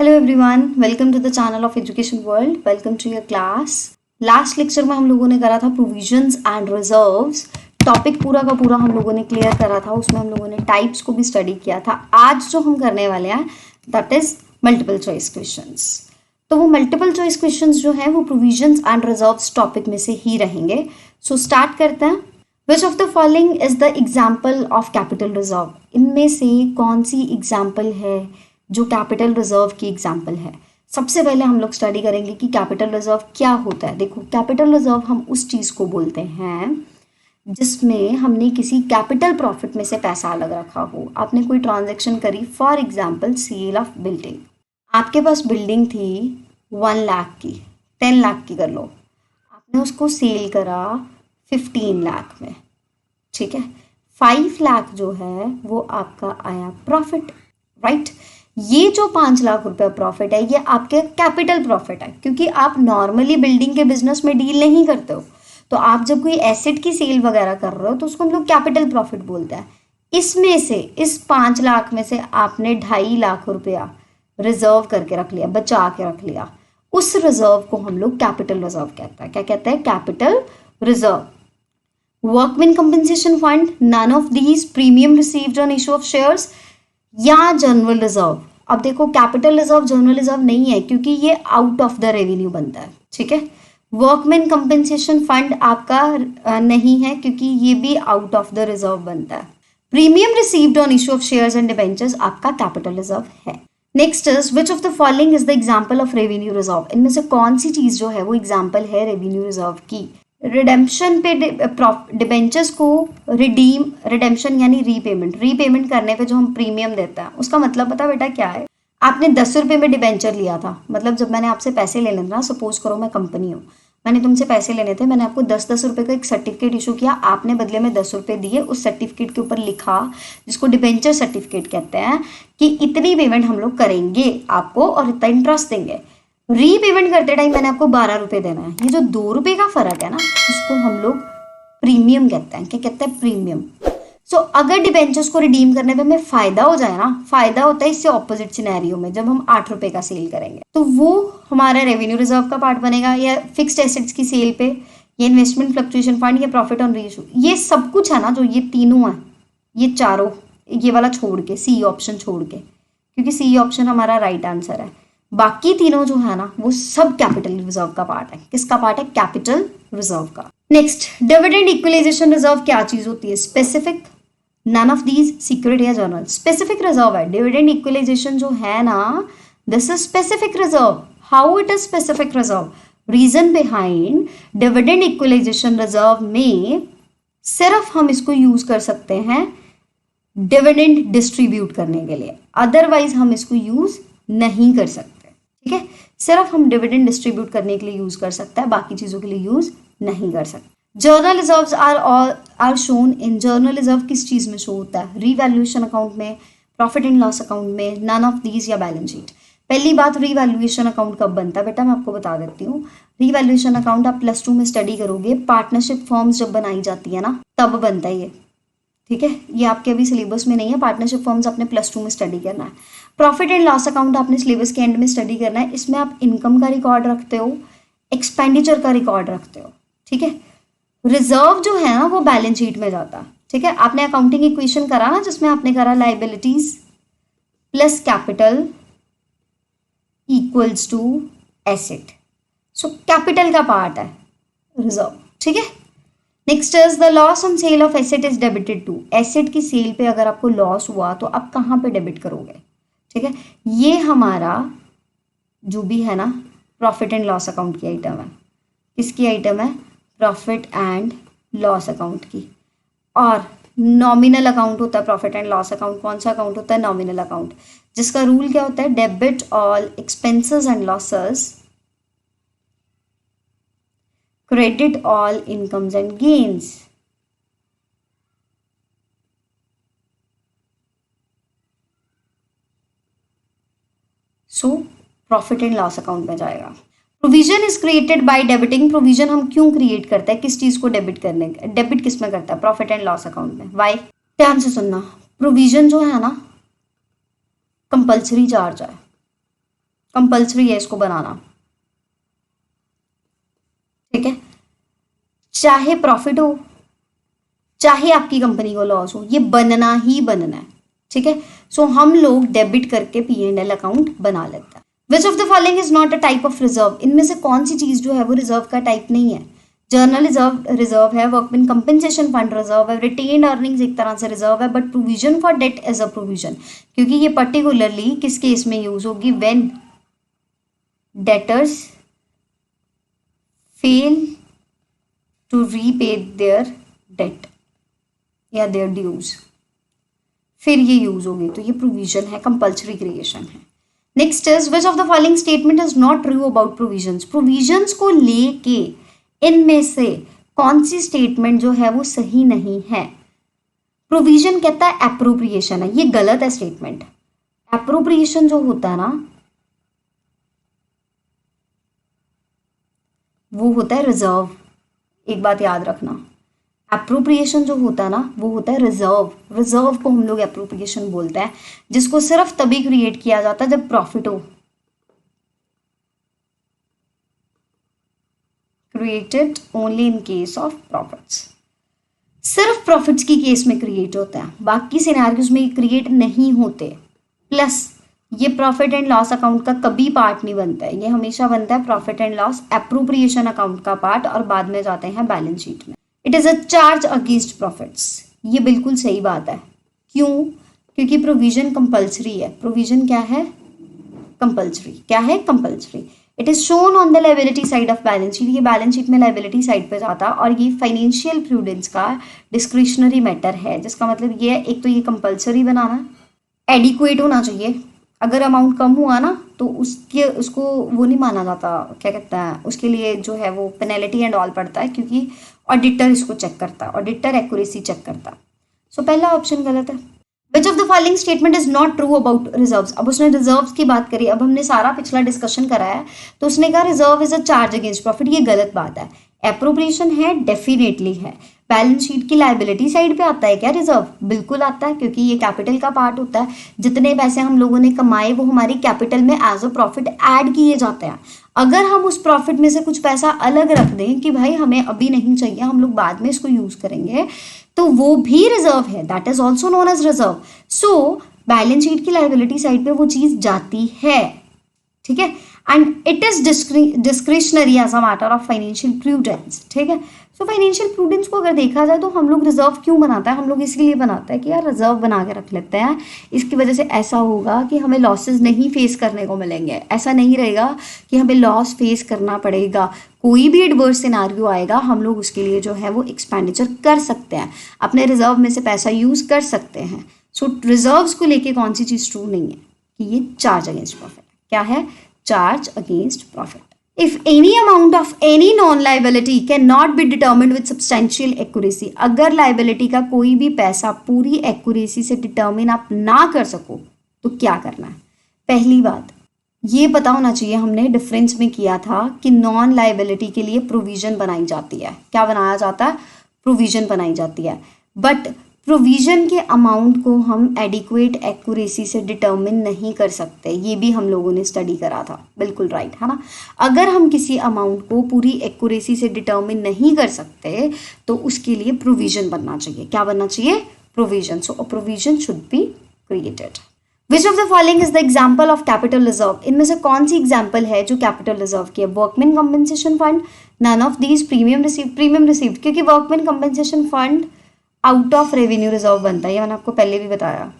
Hello everyone, welcome to the channel of education world. Welcome to your class. Last lecture में हम लोगों ने करा था प्रोविजंस एंड रिजर्व्स। टॉपिक पूरा का पूरा हम लोगों ने क्लियर करा था, उसमें हम लोगों ने टाइप्स को भी स्टडी किया था। आज जो हम करने वाले हैं that is multiple choice questions. तो वो मल्टीपल चॉइस क्वेश्चंस जो है वो प्रोविजंस एंड रिजर्व्स टॉपिक में से ही रहेंगे। सो स्टार्ट करते हैं। विच of the following is the example of capital reserve? इनमें से कौन सी एग्जाम्पल है जो कैपिटल रिजर्व की एग्जाम्पल है? सबसे पहले हम लोग स्टडी करेंगे कि कैपिटल रिजर्व क्या होता है। देखो, कैपिटल रिजर्व हम उस चीज़ को बोलते हैं जिसमें हमने किसी कैपिटल प्रॉफिट में से पैसा अलग रखा हो। आपने कोई ट्रांजैक्शन करी, for example sale of building. आपके पास बिल्डिंग थी 1 लाख की, 10 लाख की कर लो, आपने उसको सेल करा 15 लाख में, ठीक है। 5 लाख जो है वो आपका आया प्रॉफिट, राइट। ये जो 5 लाख रुपया प्रॉफिट है ये आपके कैपिटल प्रॉफिट है, क्योंकि आप नॉर्मली बिल्डिंग के बिजनेस में डील नहीं करते हो। तो आप जब कोई एसेट की सेल वगैरह कर रहे हो तो उसको हम लोग कैपिटल प्रॉफिट बोलते हैं। इसमें से इस 5 लाख में से आपने 2.5 लाख रुपया रिजर्व करके रख लिया, बचा के रख लिया। उस रिजर्व को हम लोग कैपिटल रिजर्व कहते हैं। क्या कहते हैं? Capital reserve. Workman compensation fund, none of these, premium received on issue of shares या जनरल रिजर्व। अब देखो, कैपिटल रिजर्व जनरल रिजर्व नहीं है क्योंकि ये आउट ऑफ द रेवेन्यू बनता है, ठीक है। वर्कमैन कंपनसेशन फंड आपका नहीं है क्योंकि ये भी आउट ऑफ द रिजर्व बनता है। Premium received on issue of shares and debentures आपका कैपिटल रिजर्व है। Next is which of the following is the example of revenue reserve? इनमें से कौन सी चीज जो है वो एग्जाम्पल है रेवेन्यू रिजर्व की? रिडेम्पशन पे डिबेंचर्स को रिडेम्पशन यानी रीपेमेंट करने पे जो हम प्रीमियम देते हैं, उसका मतलब पता बेटा क्या है? आपने 10 रुपये में डिबेंचर लिया था, मतलब जब मैंने आपसे पैसे लेने थे ना, सपोज करो मैं कंपनी हूँ, मैंने तुमसे पैसे लेने थे, मैंने आपको 10-10 रुपये का एक सर्टिफिकेट इशू किया, आपने बदले में 10 रुपये दिए, उस सर्टिफिकेट के ऊपर लिखा, जिसको डिबेंचर सर्टिफिकेट कहते हैं, कि इतनी पेमेंट हम लोग करेंगे आपको और इतना इंटरेस्ट देंगे। रीपेमेंट करते टाइम मैंने आपको 12 रुपये देना है। ये जो 2 रुपये का फर्क है ना, इसको हम लोग प्रीमियम कहते हैं। क्या कहते हैं? प्रीमियम। सो अगर डिबेंचर्स को रिडीम करने पे हमें फायदा हो जाए ना, फायदा होता है इससे ऑपोजिट सिनेरियो में, जब हम 8 रुपये का सेल करेंगे तो वो हमारा रेवेन्यू रिजर्व का पार्ट बनेगा, या फिक्स्ड एसेट्स की सेल पे, या इन्वेस्टमेंट फ्लक्चुएशन फंड, या प्रॉफिट ऑन रीइशू। ये सब कुछ है ना, जो ये तीनों है, ये चारों, ये वाला छोड़ के, सी ऑप्शन छोड़ के, क्योंकि सी ऑप्शन हमारा राइट आंसर है। बाकी तीनों जो है ना वो सब कैपिटल रिजर्व का पार्ट है। किसका पार्ट है? कैपिटल रिजर्व का। नेक्स्ट, डिविडेंड इक्वलाइजेशन रिजर्व क्या चीज होती है? Specific, none of these, secret या जनरल। स्पेसिफिक रिजर्व है। डिविडेंड इक्वलाइजेशन जो है ना, this is specific reserve. How it is specific reserve? Reason behind dividend equalisation reserve में सिर्फ हम इसको यूज कर सकते हैं डिविडेंड डिस्ट्रीब्यूट करने के लिए, अदरवाइज हम इसको यूज नहीं कर सकते, ठीक है। सिर्फ हम डिविडेंड डिस्ट्रीब्यूट करने के लिए यूज कर सकते हैं, बाकी चीजों के लिए यूज नहीं कर सकते। General reserves are shown in, general reserve किस चीज में शो होता है? रीवैल्यूएशन अकाउंट में, प्रॉफिट एंड लॉस अकाउंट में, नन ऑफ दीज, या बैलेंस शीट। पहली बात, रीवैल्यूएशन अकाउंट कब बनता है बेटा? मैं आपको बता देती हूँ। रीवैल्यूएशन अकाउंट आप +2 में स्टडी करोगे, पार्टनरशिप फॉर्म्स जब बनाई जाती है ना तब बनता है ये, ठीक है। ये आपके अभी सिलेबस में नहीं है। पार्टनरशिप फॉर्म्स आपने +2 में स्टडी करना है। प्रॉफिट एंड लॉस अकाउंट आपने सिलेबस के एंड में स्टडी करना है। इसमें आप इनकम का रिकॉर्ड रखते हो, एक्सपेंडिचर का रिकॉर्ड रखते हो, ठीक है। रिजर्व जो है ना वो बैलेंस शीट में जाता है, ठीक है। आपने अकाउंटिंग इक्वेशन करा ना, जिसमें आपने करा liabilities plus capital equals to asset. So capital का पार्ट है रिजर्व, ठीक है। Next is the loss on sale of asset is debited to. Asset की सेल पे अगर आपको लॉस हुआ तो आप कहाँ पे डेबिट करोगे, ठीक है। ये हमारा जो भी है ना प्रॉफिट एंड लॉस अकाउंट की आइटम है। किसकी आइटम है? प्रॉफिट एंड लॉस अकाउंट की। और नॉमिनल अकाउंट होता है प्रॉफिट एंड लॉस अकाउंट। कौन सा अकाउंट होता है? नॉमिनल अकाउंट, जिसका रूल क्या होता है? Debit all expenses and losses, credit all incomes and gains. So profit and loss account में जाएगा। Provision is created by debiting. Provision हम क्यों क्रिएट करते हैं? किस चीज को डेबिट करने? डेबिट किस में करता है? प्रॉफिट एंड लॉस अकाउंट में। वाई? ध्यान से सुनना, प्रोविजन जो है ना कंपल्सरी चार्ज है, कंपल्सरी है इसको बनाना, ठीक है, चाहे प्रॉफिट हो चाहे आपकी कंपनी को लॉस हो, ये बनना ही बनना है, ठीक है। सो हम लोग डेबिट करके P&L अकाउंट बना लेते हैं। विच of the following is not a type of reserve, इनमें से कौन सी चीज जो है वो रिजर्व का टाइप नहीं है। जर्नल रिजर्व है, वर्कमैन कंपनसेशन फंड रिजर्व है, रिटेन अर्निंग्स एक तरह से रिजर्व है, but provision for debt as a provision, क्योंकि ये पर्टिकुलरली किस केस में यूज होगी, when debtors fail to repay their debt या देयर ड्यूज, फिर ये यूज होगी, तो ये प्रोविजन है, कंपल्सरी क्रिएशन है। Next is which of the following statement is not true about provisions, provisions को लेके इनमें से कौन सी स्टेटमेंट जो है वो सही नहीं है। प्रोविजन कहता है एप्रोप्रिएशन है, ये गलत है स्टेटमेंट। एप्रोप्रिएशन जो होता है ना वो होता है रिजर्व, एक बात याद रखना, एप्रोप्रिएशन जो होता है ना वो होता है रिजर्व। रिजर्व को हम लोग एप्रोप्रिएशन बोलते हैं, जिसको सिर्फ तभी क्रिएट किया जाता है जब प्रॉफिट हो, created only in case of profits, सिर्फ प्रॉफिट्स की केस में क्रिएट होता है, बाकी सिनेरियोज में क्रिएट नहीं होते। प्लस ये प्रॉफिट एंड लॉस अकाउंट का कभी पार्ट नहीं बनता है, ये हमेशा बनता है profit and loss appropriation account का पार्ट, और बाद में जाते हैं बैलेंस शीट में। It is a charge against profits, ये बिल्कुल सही बात है। क्यों? क्योंकि प्रोविजन कंपल्सरी है। प्रोविजन क्या है? कंपल्सरी। क्या है? Compulsory. It is shown on the liability side of balance sheet, ये बैलेंस शीट में लायबिलिटी साइड पे जाता है, और ये फाइनेंशियल प्रूडेंस का डिस्क्रिशनरी मैटर है, जिसका मतलब ये एक तो ये कंपल्सरी बनाना, एडिक्वेट होना चाहिए, अगर अमाउंट कम हुआ ना तो उसको वो नहीं माना जाता, क्या कहता है, उसके लिए जो है वो पेनल्टी एंड ऑल पड़ता है, क्योंकि ऑडिटर इसको चेक करता है, ऑडिटर एक्यूरेसी चेक करता है। सो पहला ऑप्शन गलत है। विच of the following statement is not true about reserves, अब उसने रिजर्व्स की बात करी, अब हमने सारा पिछला डिस्कशन करा है, तो उसने कहा reserve is a charge against profit, ये गलत बात है। एप्रोप्रिएशन है, डेफिनेटली है। बैलेंस शीट की लायबिलिटी साइड पे आता है क्या रिजर्व? बिल्कुल आता है, क्योंकि ये कैपिटल का पार्ट होता है, जितने पैसे हम लोगों ने कमाए वो हमारी कैपिटल में एज अ प्रॉफिट ऐड किए जाते हैं। अगर हम उस प्रॉफिट में से कुछ पैसा अलग रख दें कि भाई हमें अभी नहीं चाहिए, हम लोग बाद में इसको यूज करेंगे, तो वो भी रिजर्व है, that is also known as reserve. So balance sheet की लायबिलिटी साइड पे वो चीज जाती है, ठीक है, and it is discretionary as a matter of financial prudence, ठीक है। सो फाइनेंशियल प्रूडेंस को अगर देखा जाए तो हम लोग रिजर्व क्यों बनाते हैं? हम लोग इसलिए बनाते हैं कि यार रिजर्व बना के रख लेते हैं, इसकी वजह से ऐसा होगा कि हमें लॉसेस नहीं फेस करने को मिलेंगे, ऐसा नहीं रहेगा कि हमें लॉस फेस करना पड़ेगा, कोई भी एडवर्स सिनारियो आएगा हम लोग उसके लिए जो है वो एक्सपेंडिचर कर सकते हैं, अपने रिजर्व में से पैसा यूज कर सकते हैं। सो रिजर्व्स को लेके कौन सी चीज ट्रू नहीं है कि ये चार्ज अगेंस्ट प्रॉफिट। क्या है? Charge against profit. If any amount of any non-liability cannot be determined with substantial accuracy, अगर liability का कोई भी पैसा पूरी accuracy से determine आप ना कर सको तो क्या करना है? पहली बात ये पता होना चाहिए, हमने डिफरेंस में किया था कि नॉन लाइबिलिटी के लिए प्रोविजन बनाई जाती है। क्या बनाया जाता है? प्रोविजन बनाई जाती है, बट प्रोविजन के अमाउंट को हम एडिक्वेट एक्यूरेसी से डिटर्मिन नहीं कर सकते, ये भी हम लोगों ने स्टडी करा था, बिल्कुल राइट है ना। अगर हम किसी अमाउंट को पूरी एक्यूरेसी से डिटर्मिन नहीं कर सकते तो उसके लिए प्रोविजन बनना चाहिए। क्या बनना चाहिए? Provision. So a provision should be created. Which of the following is the example of capital reserve, इनमें से कौन सी एग्जाम्पल है जो कैपिटल रिजर्व की है? Workman compensation fund, none of these, premium received, क्योंकि workman compensation fund out of revenue reserve बनता है, ये मैंने आपको पहले भी बताया।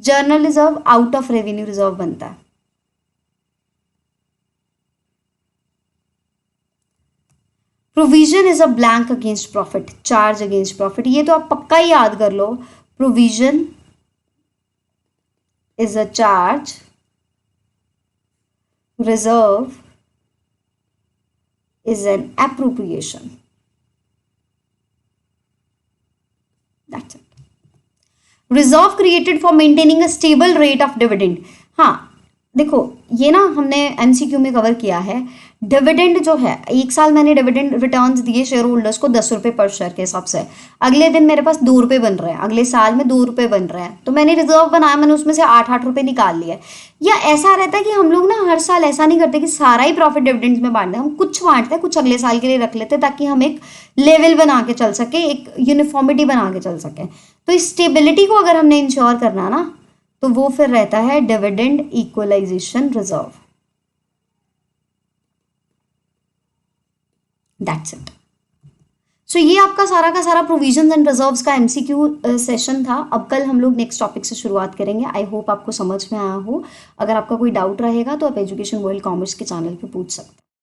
General reserve out of revenue reserve बनता है। Provision is a blank against profit, charge against profit, ये तो आप पक्का ही याद कर लो। Provision is a charge, reserve is an appropriation. That's it. Reserve created for maintaining a stable rate of dividend. हाँ, देखो ये ना हमने एमसीक्यू में कवर किया है। डिविडेंड जो है, एक साल मैंने डिविडेंड रिटर्न्स दिए शेयर होल्डर्स को 10 रुपये पर शेयर के हिसाब से, अगले दिन मेरे पास 2 रुपये बन रहे हैं, अगले साल में 2 रुपये बन रहे हैं, तो मैंने रिजर्व बनाया, मैंने उसमें से 8-8 रुपये निकाल लिए। या ऐसा रहता है कि हम लोग ना हर साल ऐसा नहीं करते कि सारा ही प्रॉफिट डिविडेंड्स में बांटते हैं, हम कुछ बांटते हैं, कुछ अगले साल के लिए रख लेते हैं, ताकि हम एक लेवल बना के चल सके, एक यूनिफॉर्मिटी बना के चल सके। तो इस स्टेबिलिटी को अगर हमने इंश्योर करना ना, तो वो फिर रहता है dividend equalisation reserve. That's it. So ये आपका सारा का सारा प्रोविजंस एंड रिजर्व्स का एमसीक्यू सेशन था। अब कल हम लोग नेक्स्ट टॉपिक से शुरुआत करेंगे। आई होप आपको समझ में आया हो। अगर आपका कोई डाउट रहेगा तो आप एजुकेशन वर्ल्ड कॉमर्स के चैनल पे पूछ सकते हैं।